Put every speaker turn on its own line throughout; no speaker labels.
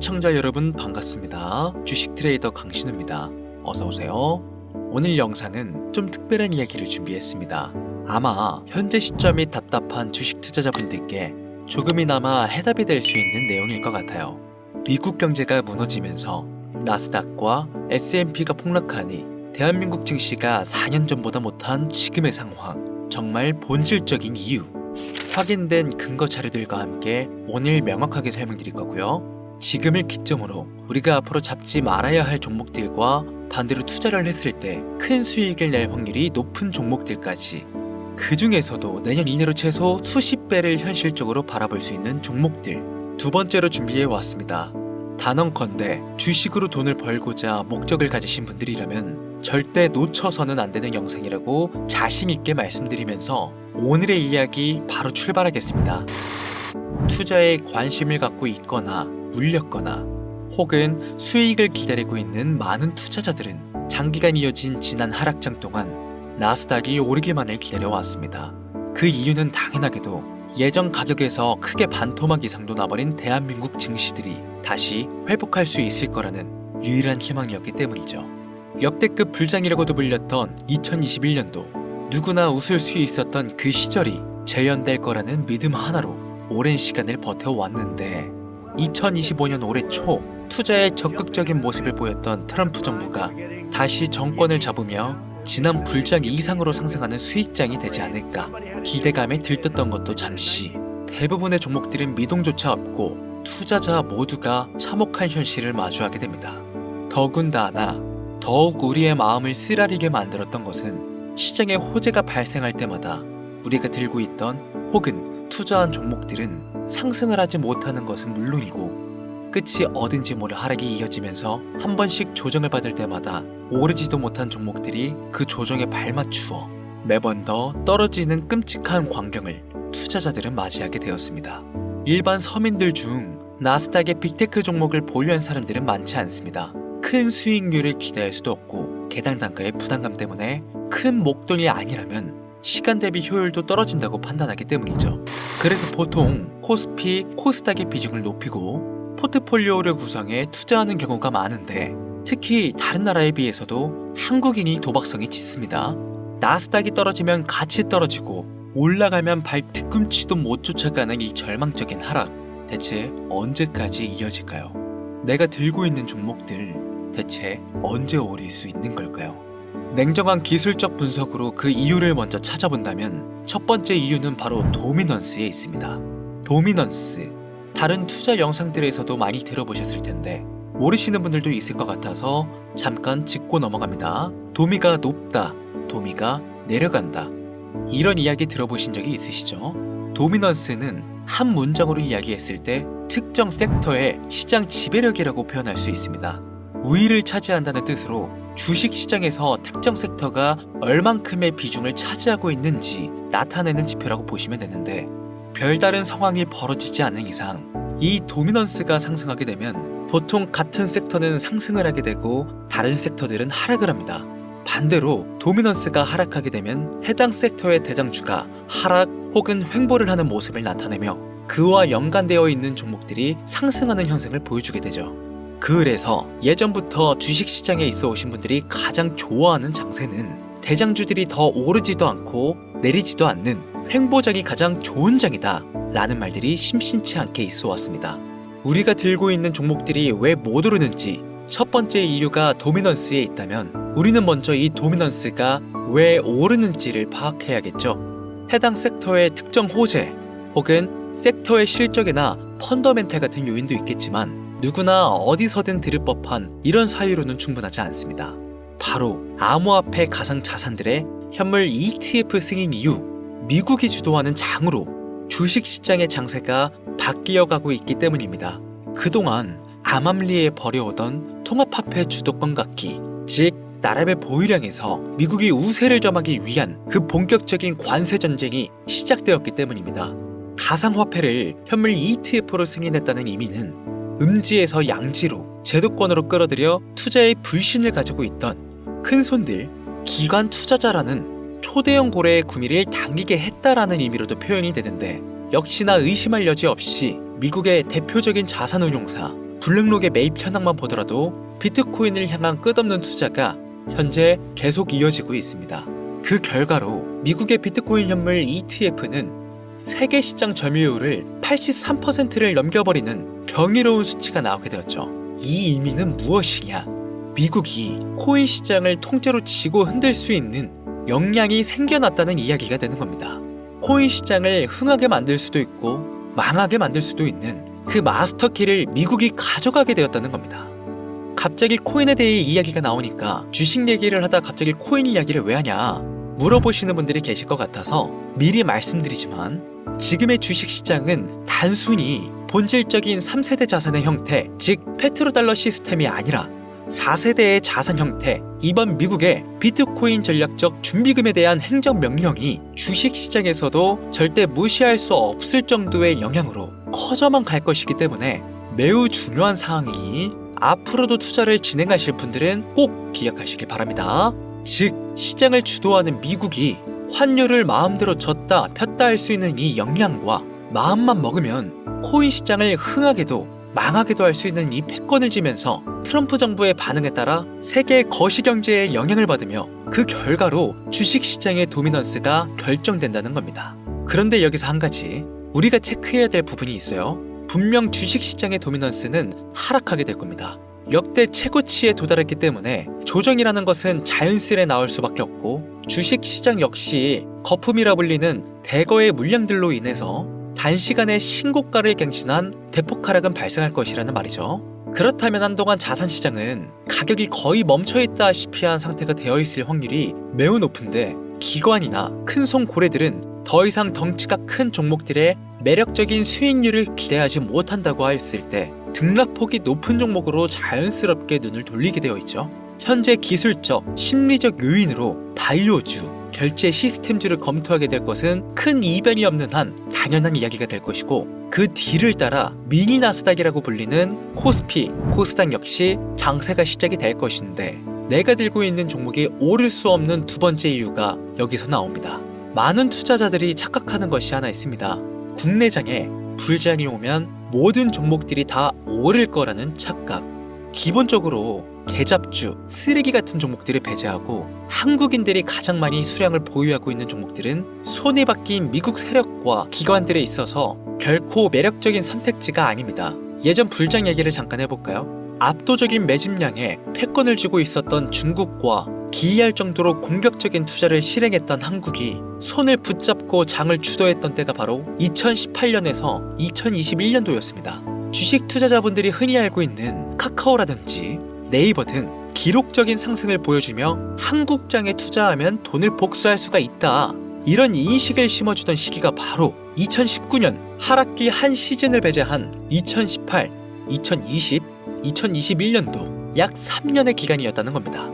시청자 여러분 반갑습니다. 주식 트레이더 강신우입니다. 어서오세요. 오늘 영상은 좀 특별한 이야기를 준비했습니다. 아마 현재 시점이 답답한 주식 투자자분들께 조금이나마 해답이 될 수 있는 내용일 것 같아요. 미국 경제가 무너지면서 나스닥과 S&P가 폭락하니 대한민국 증시가 4년 전보다 못한 지금의 상황, 정말 본질적인 이유, 확인된 근거 자료들과 함께 오늘 명확하게 설명드릴 거고요. 지금을 기점으로 우리가 앞으로 잡지 말아야 할 종목들과 반대로 투자를 했을 때 큰 수익을 낼 확률이 높은 종목들까지, 그 중에서도 내년 이내로 최소 수십 배를 현실적으로 바라볼 수 있는 종목들, 두 번째로 준비해 왔습니다. 단언컨대 주식으로 돈을 벌고자 목적을 가지신 분들이라면 절대 놓쳐서는 안 되는 영상이라고 자신 있게 말씀드리면서 오늘의 이야기 바로 출발하겠습니다. 투자에 관심을 갖고 있거나 물렸거나 혹은 수익을 기다리고 있는 많은 투자자들은 장기간 이어진 지난 하락장 동안 나스닥이 오르기만을 기다려왔습니다. 그 이유는 당연하게도 예전 가격에서 크게 반토막 이상도 나버린 대한민국 증시들이 다시 회복할 수 있을 거라는 유일한 희망이었기 때문이죠. 역대급 불장이라고도 불렸던 2021년도, 누구나 웃을 수 있었던 그 시절이 재현될 거라는 믿음 하나로 오랜 시간을 버텨왔는데, 2025년 올해 초 투자에 적극적인 모습을 보였던 트럼프 정부가 다시 정권을 잡으며 지난 불장 이상으로 상승하는 수익장이 되지 않을까 기대감에 들떴던 것도 잠시, 대부분의 종목들은 미동조차 없고 투자자 모두가 참혹한 현실을 마주하게 됩니다. 더군다나 더욱 우리의 마음을 쓰라리게 만들었던 것은 시장에 호재가 발생할 때마다 우리가 들고 있던 혹은 투자한 종목들은 상승을 하지 못하는 것은 물론이고 끝이 어딘지 모를 하락이 이어지면서 한 번씩 조정을 받을 때마다 오르지도 못한 종목들이 그 조정에 발맞추어 매번 더 떨어지는 끔찍한 광경을 투자자들은 맞이하게 되었습니다. 일반 서민들 중 나스닥의 빅테크 종목을 보유한 사람들은 많지 않습니다. 큰 수익률을 기대할 수도 없고 개당 단가의 부담감 때문에 큰 목돈이 아니라면 시간 대비 효율도 떨어진다고 판단하기 때문이죠. 그래서 보통 코스피, 코스닥의 비중을 높이고 포트폴리오를 구성해 투자하는 경우가 많은데, 특히 다른 나라에 비해서도 한국인이 도박성이 짙습니다. 나스닥이 떨어지면 같이 떨어지고 올라가면 발 뒤꿈치도 못 쫓아가는 이 절망적인 하락, 대체 언제까지 이어질까요? 내가 들고 있는 종목들 대체 언제 오를 수 있는 걸까요? 냉정한 기술적 분석으로 그 이유를 먼저 찾아본다면 첫 번째 이유는 바로 도미넌스에 있습니다. 도미넌스, 다른 투자 영상들에서도 많이 들어보셨을 텐데 모르시는 분들도 있을 것 같아서 잠깐 짚고 넘어갑니다. 도미가 높다, 도미가 내려간다, 이런 이야기 들어보신 적이 있으시죠? 도미넌스는 한 문장으로 이야기했을 때 특정 섹터의 시장 지배력이라고 표현할 수 있습니다. 우위를 차지한다는 뜻으로 주식 시장에서 특정 섹터가 얼만큼의 비중을 차지하고 있는지 나타내는 지표라고 보시면 되는데, 별다른 상황이 벌어지지 않는 이상 이 도미넌스가 상승하게 되면 보통 같은 섹터는 상승을 하게 되고 다른 섹터들은 하락을 합니다. 반대로 도미넌스가 하락하게 되면 해당 섹터의 대장주가 하락 혹은 횡보를 하는 모습을 나타내며 그와 연관되어 있는 종목들이 상승하는 현상을 보여주게 되죠. 그래서 예전부터 주식시장에 있어 오신 분들이 가장 좋아하는 장세는 대장주들이 더 오르지도 않고 내리지도 않는 횡보장이 가장 좋은 장이다 라는 말들이 심심치 않게 있어 왔습니다. 우리가 들고 있는 종목들이 왜 못 오르는지 첫 번째 이유가 도미넌스에 있다면 우리는 먼저 이 도미넌스가 왜 오르는지를 파악해야겠죠. 해당 섹터의 특정 호재 혹은 섹터의 실적이나 펀더멘탈 같은 요인도 있겠지만 누구나 어디서든 들을 법한 이런 사유로는 충분하지 않습니다. 바로 암호화폐 가상 자산들의 현물 ETF 승인 이후 미국이 주도하는 장으로 주식시장의 장세가 바뀌어가고 있기 때문입니다. 그동안 암암리에 벌여오던 통합화폐 주도권 갖기, 즉 나라별 보유량에서 미국이 우세를 점하기 위한 그 본격적인 관세 전쟁이 시작되었기 때문입니다. 가상화폐를 현물 ETF로 승인했다는 의미는 음지에서 양지로 제도권으로 끌어들여 투자의 불신을 가지고 있던 큰손들, 기관 투자자라는 초대형 고래의 구미를 당기게 했다라는 의미로도 표현이 되는데, 역시나 의심할 여지 없이 미국의 대표적인 자산운용사 블랙록의 매입 현황만 보더라도 비트코인을 향한 끝없는 투자가 현재 계속 이어지고 있습니다. 그 결과로 미국의 비트코인 현물 ETF는 세계 시장 점유율을 83%를 넘겨버리는 경이로운 수치가 나오게 되었죠. 이 의미는 무엇이냐? 미국이 코인 시장을 통째로 쥐고 흔들 수 있는 역량이 생겨났다는 이야기가 되는 겁니다. 코인 시장을 흥하게 만들 수도 있고 망하게 만들 수도 있는 그 마스터키를 미국이 가져가게 되었다는 겁니다. 갑자기 코인에 대해 이야기가 나오니까 주식 얘기를 하다 갑자기 코인 이야기를 왜 하냐 물어보시는 분들이 계실 것 같아서 미리 말씀드리지만, 지금의 주식 시장은 단순히 본질적인 3세대 자산의 형태, 즉 페트로달러 시스템이 아니라 4세대의 자산 형태, 이번 미국의 비트코인 전략적 준비금에 대한 행정명령이 주식시장에서도 절대 무시할 수 없을 정도의 영향으로 커져만 갈 것이기 때문에 매우 중요한 사항이니 앞으로도 투자를 진행하실 분들은 꼭 기억하시길 바랍니다. 즉, 시장을 주도하는 미국이 환율을 마음대로 줬다 폈다 할 수 있는 이 역량과 마음만 먹으면 코인 시장을 흥하게도 망하게도 할 수 있는 이 패권을 쥐면서 트럼프 정부의 반응에 따라 세계 거시경제에 영향을 받으며 그 결과로 주식시장의 도미넌스가 결정된다는 겁니다. 그런데 여기서 한 가지 우리가 체크해야 될 부분이 있어요. 분명 주식시장의 도미넌스는 하락하게 될 겁니다. 역대 최고치에 도달했기 때문에 조정이라는 것은 자연스레 나올 수밖에 없고, 주식시장 역시 거품이라 불리는 대거의 물량들로 인해서 단시간에 신고가를 갱신한 대폭 하락은 발생할 것이라는 말이죠. 그렇다면 한동안 자산시장은 가격이 거의 멈춰있다시피 한 상태가 되어 있을 확률이 매우 높은데, 기관이나 큰손 고래들은 더 이상 덩치가 큰 종목들의 매력적인 수익률을 기대하지 못한다고 하였을 때 등락폭이 높은 종목으로 자연스럽게 눈을 돌리게 되어 있죠. 현재 기술적, 심리적 요인으로 바이오주, 결제 시스템주를 검토하게 될 것은 큰 이변이 없는 한 당연한 이야기가 될 것이고, 그 뒤를 따라 미니 나스닥이라고 불리는 코스피, 코스닥 역시 장세가 시작이 될 것인데, 내가 들고 있는 종목이 오를 수 없는 두 번째 이유가 여기서 나옵니다. 많은 투자자들이 착각하는 것이 하나 있습니다. 국내장에 불장이 오면 모든 종목들이 다 오를 거라는 착각. 기본적으로 개잡주, 쓰레기 같은 종목들을 배제하고 한국인들이 가장 많이 수량을 보유하고 있는 종목들은 손에 박힌 미국 세력과 기관들에 있어서 결코 매력적인 선택지가 아닙니다. 예전 불장 얘기를 잠깐 해볼까요? 압도적인 매집량에 패권을 쥐고 있었던 중국과 기이할 정도로 공격적인 투자를 실행했던 한국이 손을 붙잡고 장을 주도했던 때가 바로 2018년에서 2021년도였습니다. 주식 투자자분들이 흔히 알고 있는 카카오라든지 네이버 등 기록적인 상승을 보여주며 한국장에 투자하면 돈을 복수할 수가 있다, 이런 인식을 심어주던 시기가 바로 2019년 하락기 한 시즌을 배제한 2018, 2020, 2021년도 약 3년의 기간이었다는 겁니다.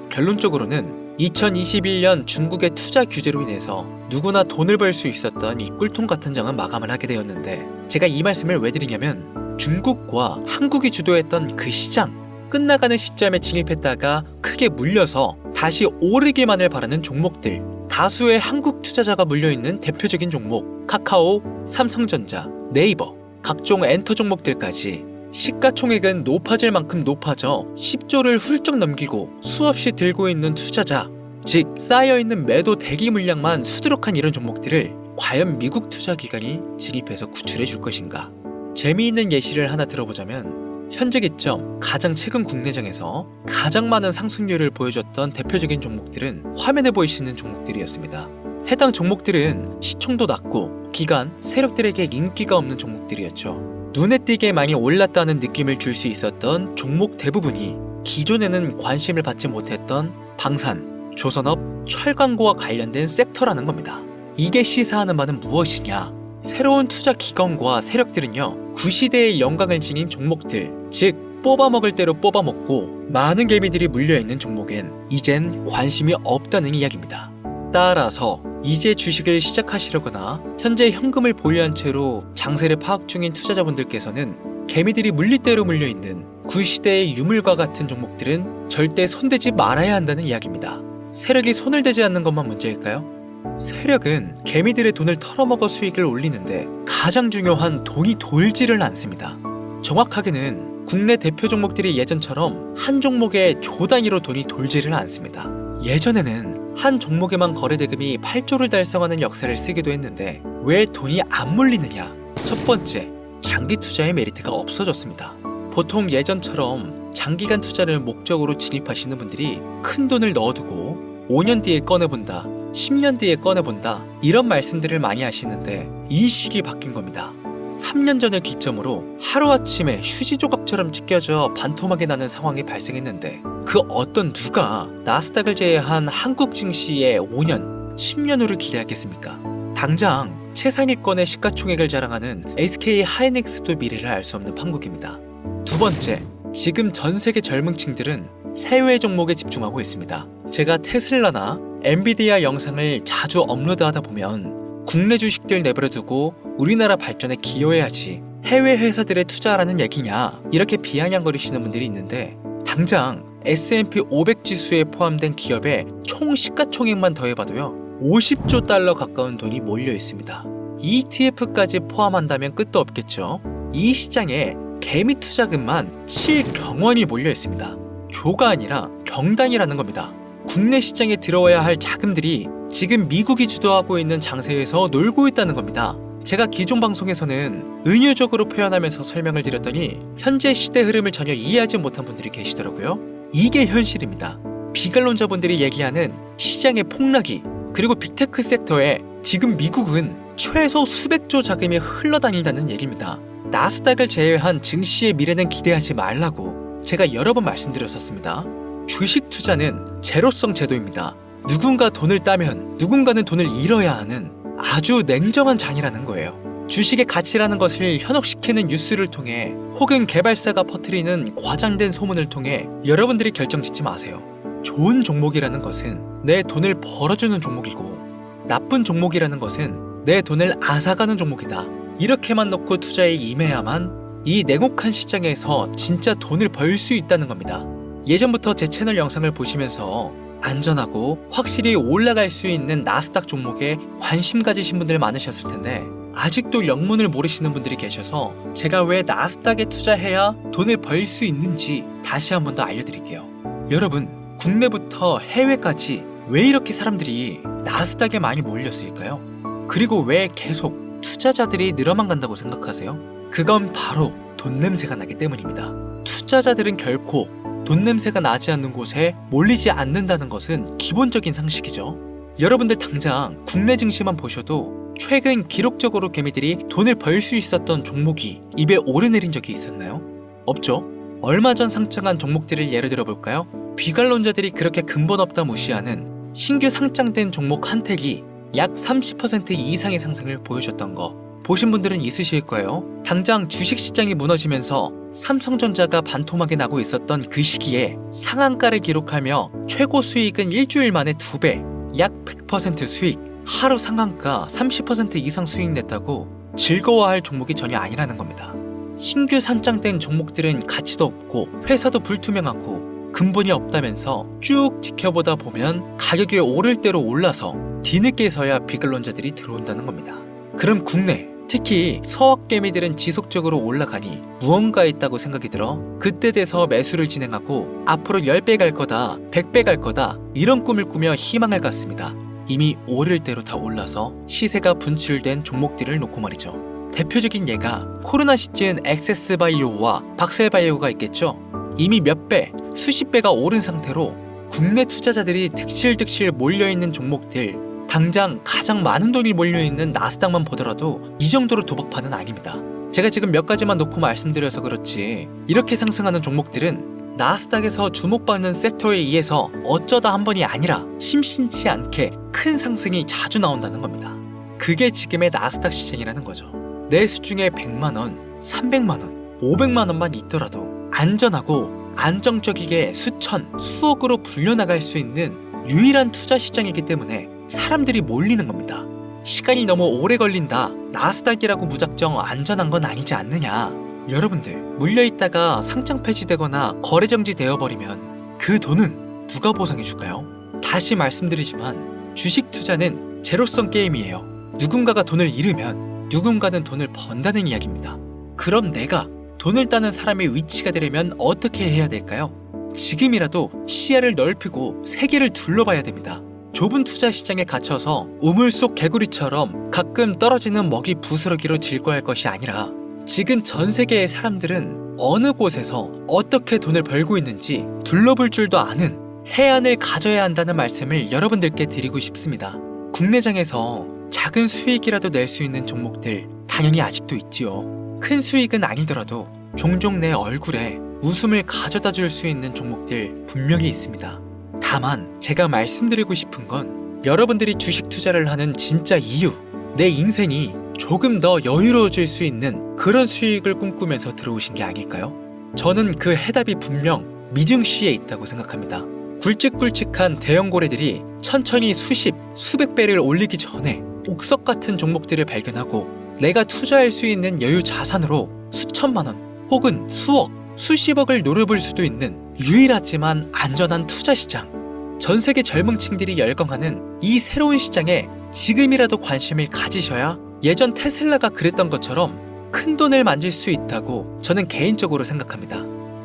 결론적으로는 2021년 중국의 투자 규제로 인해서 누구나 돈을 벌 수 있었던 이 꿀통 같은 장은 마감을 하게 되었는데, 제가 이 말씀을 왜 드리냐면, 중국과 한국이 주도했던 그 시장, 끝나가는 시점에 진입했다가 크게 물려서 다시 오르기만을 바라는 종목들, 다수의 한국 투자자가 물려있는 대표적인 종목 카카오, 삼성전자, 네이버, 각종 엔터 종목들까지 시가총액은 높아질 만큼 높아져 10조를 훌쩍 넘기고 수없이 들고 있는 투자자, 즉 쌓여있는 매도 대기 물량만 수두룩한 이런 종목들을 과연 미국 투자기관이 진입해서 구출해 줄 것인가? 재미있는 예시를 하나 들어보자면, 현재 기점 가장 최근 국내장에서 가장 많은 상승률을 보여줬던 대표적인 종목들은 화면에 보이시는 종목들이었습니다. 해당 종목들은 시총도 낮고 기관, 세력들에게 인기가 없는 종목들이었죠. 눈에 띄게 많이 올랐다는 느낌을 줄 수 있었던 종목 대부분이 기존에는 관심을 받지 못했던 방산, 조선업, 철강고와 관련된 섹터라는 겁니다. 이게 시사하는 바는 무엇이냐? 새로운 투자 기관과 세력들은요, 구시대의 영광을 지닌 종목들, 즉 뽑아먹을 대로 뽑아먹고 많은 개미들이 물려있는 종목엔 이젠 관심이 없다는 이야기입니다. 따라서 이제 주식을 시작하시려거나 현재 현금을 보유한 채로 장세를 파악 중인 투자자분들께서는 개미들이 물릴 대로 물려있는 구시대의 유물과 같은 종목들은 절대 손대지 말아야 한다는 이야기입니다. 세력이 손을 대지 않는 것만 문제일까요? 세력은 개미들의 돈을 털어먹어 수익을 올리는데 가장 중요한 돈이 돌지를 않습니다. 정확하게는 국내 대표 종목들이 예전처럼 한 종목에 조 단위로 돈이 돌지를 않습니다. 예전에는 한 종목에만 거래대금이 8조를 달성하는 역사를 쓰기도 했는데 왜 돈이 안 몰리느냐? 첫 번째, 장기 투자의 메리트가 없어졌습니다. 보통 예전처럼 장기간 투자를 목적으로 진입하시는 분들이 큰 돈을 넣어두고 5년 뒤에 꺼내본다, 10년 뒤에 꺼내본다 이런 말씀들을 많이 하시는데 이 시기 바뀐 겁니다. 3년 전을 기점으로 하루아침에 휴지 조각처럼 찢겨져 반토막이 나는 상황이 발생했는데 그 어떤 누가 나스닥을 제외한 한국 증시의 5년, 10년후를 기대하겠습니까? 당장 최상위권의 시가총액을 자랑하는 SK 하이닉스도 미래를 알 수 없는 판국입니다. 두 번째, 지금 전 세계 젊은 층들은 해외 종목에 집중하고 있습니다. 제가 테슬라나 엔비디아 영상을 자주 업로드하다 보면 국내 주식들 내버려두고 우리나라 발전에 기여해야지 해외 회사들에 투자하라는 얘기냐 이렇게 비아냥거리시는 분들이 있는데 당장 S&P 500 지수에 포함된 기업의 총 시가총액만 더해봐도요 50조 달러 가까운 돈이 몰려 있습니다. ETF까지 포함한다면 끝도 없겠죠. 이 시장에 개미 투자금만 7경원이 몰려 있습니다. 조가 아니라 경단이라는 겁니다. 국내 시장에 들어와야 할 자금들이 지금 미국이 주도하고 있는 장세에서 놀고 있다는 겁니다. 제가 기존 방송에서는 은유적으로 표현하면서 설명을 드렸더니 현재 시대 흐름을 전혀 이해하지 못한 분들이 계시더라고요. 이게 현실입니다. 비관론자분들이 얘기하는 시장의 폭락이 그리고 빅테크 섹터에 지금 미국은 최소 수백조 자금이 흘러다닌다는 얘기입니다. 나스닥을 제외한 증시의 미래는 기대하지 말라고 제가 여러 번 말씀드렸었습니다. 주식 투자는 제로성 제도입니다. 누군가 돈을 따면 누군가는 돈을 잃어야 하는 아주 냉정한 장이라는 거예요. 주식의 가치라는 것을 현혹시키는 뉴스를 통해 혹은 개발사가 퍼뜨리는 과장된 소문을 통해 여러분들이 결정짓지 마세요. 좋은 종목이라는 것은 내 돈을 벌어주는 종목이고 나쁜 종목이라는 것은 내 돈을 앗아가는 종목이다. 이렇게만 놓고 투자에 임해야만 이 냉혹한 시장에서 진짜 돈을 벌 수 있다는 겁니다. 예전부터 제 채널 영상을 보시면서 안전하고 확실히 올라갈 수 있는 나스닥 종목에 관심 가지신 분들 많으셨을 텐데 아직도 영문을 모르시는 분들이 계셔서 제가 왜 나스닥에 투자해야 돈을 벌 수 있는지 다시 한 번 더 알려드릴게요. 여러분, 국내부터 해외까지 왜 이렇게 사람들이 나스닥에 많이 몰렸을까요? 그리고 왜 계속 투자자들이 늘어만 간다고 생각하세요? 그건 바로 돈 냄새가 나기 때문입니다. 투자자들은 결코 돈 냄새가 나지 않는 곳에 몰리지 않는다는 것은 기본적인 상식이죠. 여러분들 당장 국내 증시만 보셔도 최근 기록적으로 개미들이 돈을 벌 수 있었던 종목이 입에 오르내린 적이 있었나요? 없죠. 얼마 전 상장한 종목들을 예를 들어 볼까요? 비관론자들이 그렇게 근본 없다 무시하는 신규 상장된 종목 한택이 약 30% 이상의 상승을 보여줬던 거 보신 분들은 있으실 거예요. 당장 주식시장이 무너지면서 삼성전자가 반토막이 나고 있었던 그 시기에 상한가를 기록하며 최고 수익은 일주일 만에 2배, 약 100% 수익, 하루 상한가 30% 이상 수익 냈다고 즐거워할 종목이 전혀 아니라는 겁니다. 신규 상장된 종목들은 가치도 없고 회사도 불투명하고 근본이 없다면서 쭉 지켜보다 보면 가격이 오를 대로 올라서 뒤늦게서야 비관론자들이 들어온다는 겁니다. 그럼 국내 특히 서학개미들은 지속적으로 올라가니 무언가 있다고 생각이 들어 그때 돼서 매수를 진행하고 앞으로 10배 갈 거다, 100배 갈 거다 이런 꿈을 꾸며 희망을 갖습니다. 이미 오를 대로 다 올라서 시세가 분출된 종목들을 놓고 말이죠. 대표적인 예가 코로나 시즌 액세스바이오와 박셀바이오가 있겠죠. 이미 몇 배, 수십 배가 오른 상태로 국내 투자자들이 득실득실 몰려있는 종목들 당장 가장 많은 돈이 몰려있는 나스닥만 보더라도 이 정도로 도박판은 아닙니다. 제가 지금 몇 가지만 놓고 말씀드려서 그렇지 이렇게 상승하는 종목들은 나스닥에서 주목받는 섹터에 의해서 어쩌다 한 번이 아니라 심심치 않게 큰 상승이 자주 나온다는 겁니다. 그게 지금의 나스닥 시장이라는 거죠. 내 수중에 100만원, 300만원, 500만원만 있더라도 안전하고 안정적이게 수천, 수억으로 불려나갈 수 있는 유일한 투자 시장이기 때문에 사람들이 몰리는 겁니다. 시간이 너무 오래 걸린다. 나스닥이라고 무작정 안전한 건 아니지 않느냐. 여러분들 물려있다가 상장 폐지되거나 거래 정지되어버리면 그 돈은 누가 보상해줄까요? 다시 말씀드리지만 주식 투자는 제로성 게임이에요. 누군가가 돈을 잃으면 누군가는 돈을 번다는 이야기입니다. 그럼 내가 돈을 따는 사람의 위치가 되려면 어떻게 해야 될까요? 지금이라도 시야를 넓히고 세계를 둘러봐야 됩니다. 좁은 투자 시장에 갇혀서 우물 속 개구리처럼 가끔 떨어지는 먹이 부스러기로 즐거워할 것이 아니라 지금 전 세계의 사람들은 어느 곳에서 어떻게 돈을 벌고 있는지 둘러볼 줄도 아는 해안을 가져야 한다는 말씀을 여러분들께 드리고 싶습니다. 국내장에서 작은 수익이라도 낼 수 있는 종목들 당연히 아직도 있지요. 큰 수익은 아니더라도 종종 내 얼굴에 웃음을 가져다 줄 수 있는 종목들 분명히 있습니다. 다만 제가 말씀드리고 싶은 건 여러분들이 주식 투자를 하는 진짜 이유, 내 인생이 조금 더 여유로워질 수 있는 그런 수익을 꿈꾸면서 들어오신 게 아닐까요? 저는 그 해답이 분명 미증시에 있다고 생각합니다. 굵직굵직한 대형 고래들이 천천히 수십, 수백 배를 올리기 전에 옥석 같은 종목들을 발견하고 내가 투자할 수 있는 여유 자산으로 수천만 원 혹은 수억, 수십억을 노려볼 수도 있는 유일하지만 안전한 투자 시장. 전 세계 젊은 층들이 열광하는 이 새로운 시장에 지금이라도 관심을 가지셔야 예전 테슬라가 그랬던 것처럼 큰 돈을 만질 수 있다고 저는 개인적으로 생각합니다.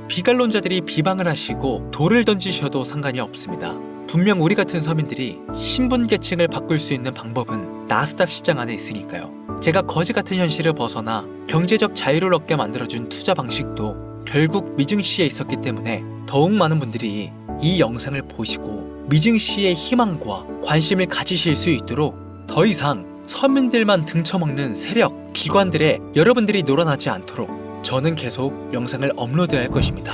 비관론자들이 비방을 하시고 돌을 던지셔도 상관이 없습니다. 분명 우리 같은 서민들이 신분계층을 바꿀 수 있는 방법은 나스닥 시장 안에 있으니까요. 제가 거지 같은 현실을 벗어나 경제적 자유를 얻게 만들어준 투자 방식도 결국 미증시에 있었기 때문에 더욱 많은 분들이 이 영상을 보시고 미증시의 희망과 관심을 가지실 수 있도록 더 이상 서민들만 등쳐먹는 세력, 기관들에 여러분들이 놀아나지 않도록 저는 계속 영상을 업로드할 것입니다.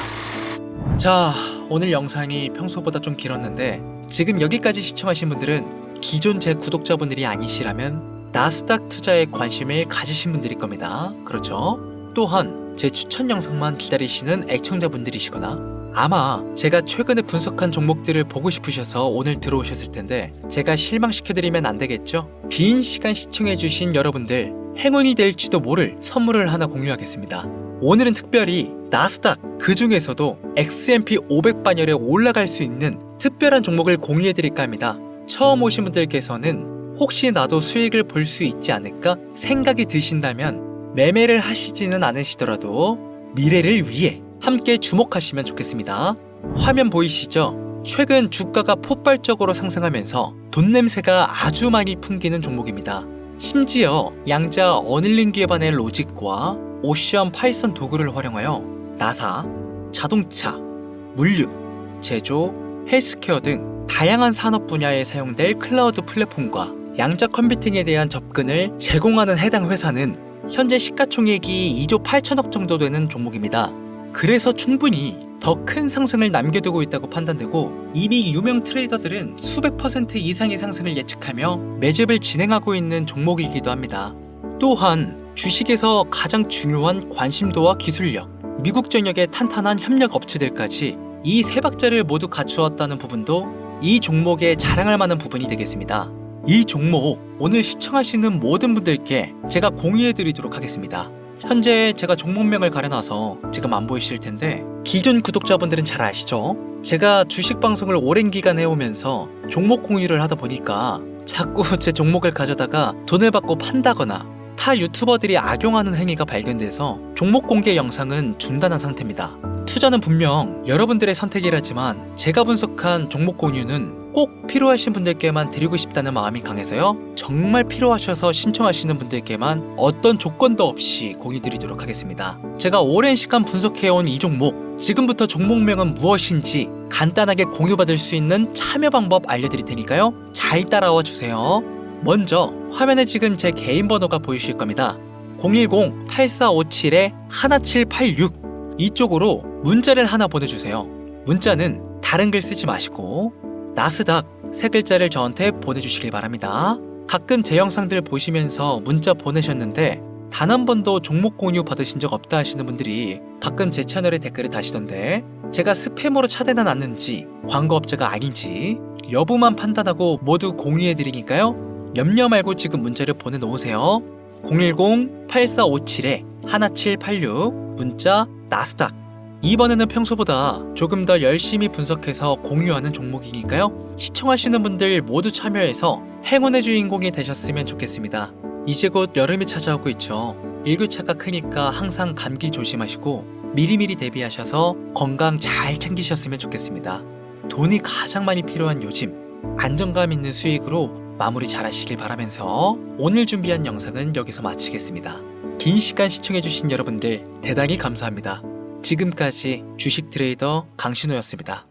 자, 오늘 영상이 평소보다 좀 길었는데 지금 여기까지 시청하신 분들은 기존 제 구독자분들이 아니시라면 나스닥 투자에 관심을 가지신 분들일 겁니다. 그렇죠? 또한 제 추천 영상만 기다리시는 애청자분들이시거나 아마 제가 최근에 분석한 종목들을 보고 싶으셔서 오늘 들어오셨을 텐데 제가 실망시켜드리면 안 되겠죠? 긴 시간 시청해주신 여러분들 행운이 될지도 모를 선물을 하나 공유하겠습니다. 오늘은 특별히 나스닥 그 중에서도 S&P 500 반열에 올라갈 수 있는 특별한 종목을 공유해드릴까 합니다. 처음 오신 분들께서는 혹시 나도 수익을 볼 수 있지 않을까 생각이 드신다면 매매를 하시지는 않으시더라도 미래를 위해 함께 주목하시면 좋겠습니다. 화면 보이시죠? 최근 주가가 폭발적으로 상승하면서 돈 냄새가 아주 많이 풍기는 종목입니다. 심지어 양자 어닐링 기반의 로직과 오션 파이썬 도구를 활용하여 나사, 자동차, 물류, 제조, 헬스케어 등 다양한 산업 분야에 사용될 클라우드 플랫폼과 양자 컴퓨팅에 대한 접근을 제공하는 해당 회사는 현재 시가총액이 2조 8천억 정도 되는 종목입니다. 그래서 충분히 더 큰 상승을 남겨두고 있다고 판단되고 이미 유명 트레이더들은 수백 % 이상의 상승을 예측하며 매집을 진행하고 있는 종목이기도 합니다. 또한 주식에서 가장 중요한 관심도와 기술력, 미국 전역의 탄탄한 협력 업체들까지 이 세 박자를 모두 갖추었다는 부분도 이 종목에 자랑할 만한 부분이 되겠습니다. 이 종목 오늘 시청하시는 모든 분들께 제가 공유해드리도록 하겠습니다. 현재 제가 종목명을 가려놔서 지금 안 보이실 텐데 기존 구독자분들은 잘 아시죠? 제가 주식 방송을 오랜 기간 해오면서 종목 공유를 하다 보니까 자꾸 제 종목을 가져다가 돈을 받고 판다거나 타 유튜버들이 악용하는 행위가 발견돼서 종목 공개 영상은 중단한 상태입니다. 투자는 분명 여러분들의 선택이라지만 제가 분석한 종목 공유는 꼭 필요하신 분들께만 드리고 싶다는 마음이 강해서요. 정말 필요하셔서 신청하시는 분들께만 어떤 조건도 없이 공유드리도록 하겠습니다. 제가 오랜 시간 분석해온 이 종목, 지금부터 종목명은 무엇인지 간단하게 공유받을 수 있는 참여 방법 알려드릴 테니까요. 잘 따라와 주세요. 먼저 화면에 지금 제 개인 번호가 보이실 겁니다. 010-8457-1786 이쪽으로 문자를 하나 보내주세요. 문자는 다른 글 쓰지 마시고 나스닥 세 글자를 저한테 보내주시길 바랍니다. 가끔 제 영상들 보시면서 문자 보내셨는데 단 한 번도 종목 공유 받으신 적 없다 하시는 분들이 가끔 제 채널에 댓글을 다시던데 제가 스팸으로 차단은 않는지 광고업자가 아닌지 여부만 판단하고 모두 공유해드리니까요. 염려 말고 지금 문자를 보내놓으세요. 010-8457-1786 문자 나스닥. 이번에는 평소보다 조금 더 열심히 분석해서 공유하는 종목이니까요. 시청하시는 분들 모두 참여해서 행운의 주인공이 되셨으면 좋겠습니다. 이제 곧 여름이 찾아오고 있죠. 일교차가 크니까 항상 감기 조심하시고 미리미리 대비하셔서 건강 잘 챙기셨으면 좋겠습니다. 돈이 가장 많이 필요한 요즘 안정감 있는 수익으로 마무리 잘 하시길 바라면서 오늘 준비한 영상은 여기서 마치겠습니다. 긴 시간 시청해주신 여러분들 대단히 감사합니다. 지금까지 주식 트레이더 강신호였습니다.